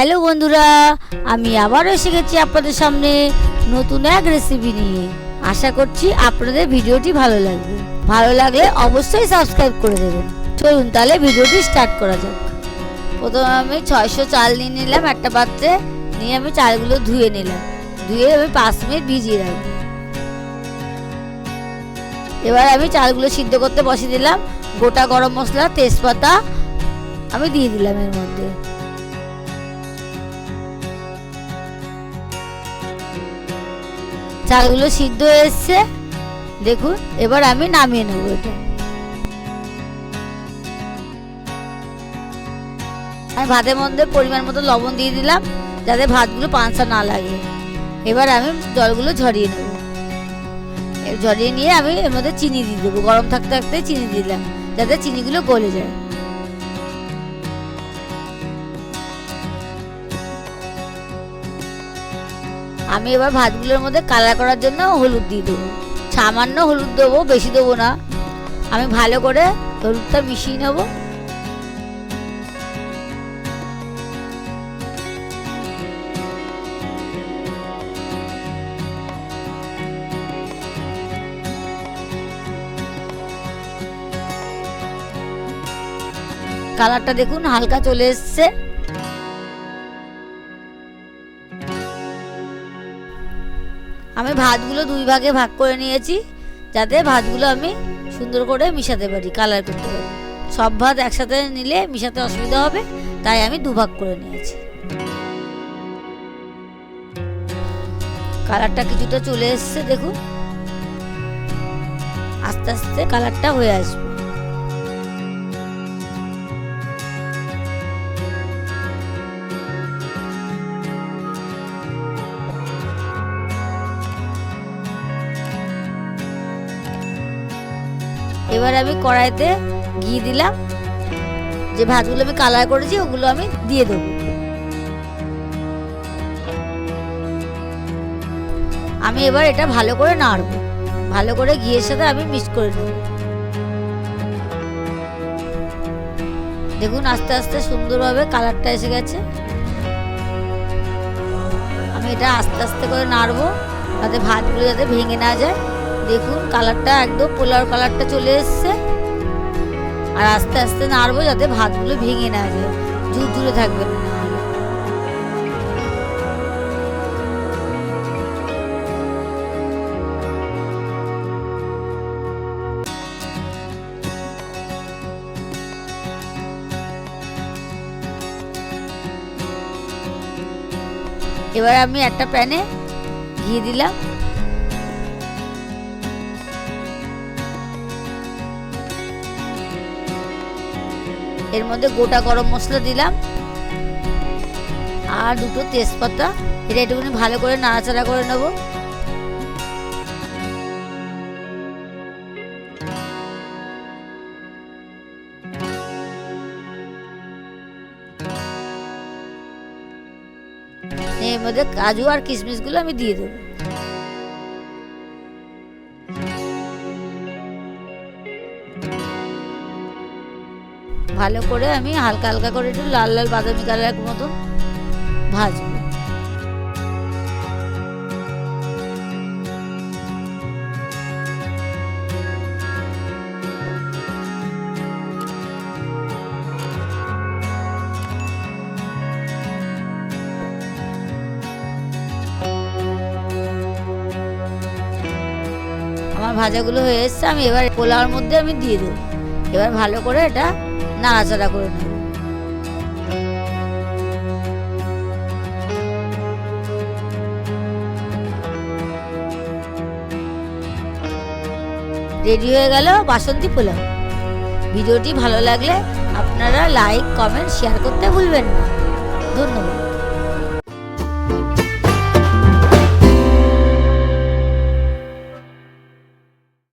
Hello বন্ধুরা, আমি আবারও এসে গেছি আপনাদের সামনে নতুন এক রেসিপি নিয়ে। আশা করছি আপনাদের ভিডিওটি ভালো লাগবে। ভালো লাগলে অবশ্যই সাবস্ক্রাইব করে দেবেন। চলুন তাহলে ভিডিওটি স্টার্ট করা যাক। প্রথমে আমি 600 চাল নিয়ে নিলাম একটা পাত্রে। নিয়ে আমি চালগুলো ধুয়ে নিলাম। ধুয়ে আমি 5 মিনিট ভিজিয়ে রাখবো। এবার আমি চালগুলো সিদ্ধ করতে বসিয়ে দিলাম। গোটা গরম মশলা, তেজপাতা আমি দিয়ে দিলাম এর মধ্যে। চালগুলো সিদ্ধ হয়ে এসছে দেখুন। এবার আমি নামিয়ে নেব এটা। আমি ভাতের মধ্যে পরিমাণ মতো লবণ দিয়ে দিলাম যাতে ভাতগুলো পাঁচা না লাগে। এবার আমি জলগুলো ঝরিয়ে নেব। ঝরিয়ে নিয়ে আমি এর মধ্যে চিনি দিয়ে দেবো। গরম থাকতে থাকতে চিনি দিলাম যাতে চিনিগুলো গলে যায়। আমি এবার ভাতগুলোর মধ্যে কালার করার জন্য হলুদ দিয়ে দেবো। সামান্য হলুদ দেবো, বেশি দেবো না। আমি ভালো করে হলুদটা মিশিয়ে নেব। কালারটা দেখুন হালকা চলে এসছে। আমি ভাতগুলো দুই ভাগে ভাগ করে নিয়েছি যাতে ভাতগুলো আমি সুন্দর করে মিশাতে পারি, কালার করতে পারি। সব ভাত একসাথে নিলে মিশাতে অসুবিধা হবে, তাই আমি দুভাগ করে নিয়েছি। কালারটা কিছুটা চলে এসছে দেখুন। আস্তে আস্তে কালারটা হয়ে আসবে। এবার আমি কড়াইতে ঘি দিলাম। যে ভাতগুলো আমি কালার করেছি ওগুলো আমি দিয়ে দেবো। আমি এবার এটা ভালো করে নাড়বো। ভালো করে ঘিয়ের সাথে আমি মিক্স করে নেব। দেখুন আস্তে আস্তে সুন্দরভাবে কালারটা এসে গেছে। আমি এটা আস্তে আস্তে করে নাড়বো যাতে ভাতগুলো যাতে ভেঙে না যায়। দেখুন কালারটা একদম পোলাও কালারটা চলে এসছে। আর আস্তে আস্তে নাড়বো যাতে ভাতগুলো ভেঙে না যায়, ঝুরঝুরে থাকবে না। এবার আমি একটা প্যানে ঘি দিলাম। এর মধ্যে গোটা গরম মশলা দিলাম আর দুটো তেজপাতা। এটা একটুখানি ভালো করে নাড়াচাড়া করে নেব। এর মধ্যে কাজু আর কিশমিশগুলো আমি দিয়ে দেবো। ভালো করে আমি হালকা হালকা করে একটু লাল লাল বাদামি কালার মতন ভাজবো। আমার ভাজাগুলো হয়ে এসছে। আমি এবার পোলাওর মধ্যে আমি দিয়ে দেবো। এবার ভালো করে এটা নাড়াচাড়া করে নেব। রেডি হয়ে গেল বাসন্তী পোলাও। ভিডিওটি ভালো লাগলে আপনারা লাইক, কমেন্ট, শেয়ার করতে ভুলবেন না। ধন্যবাদ।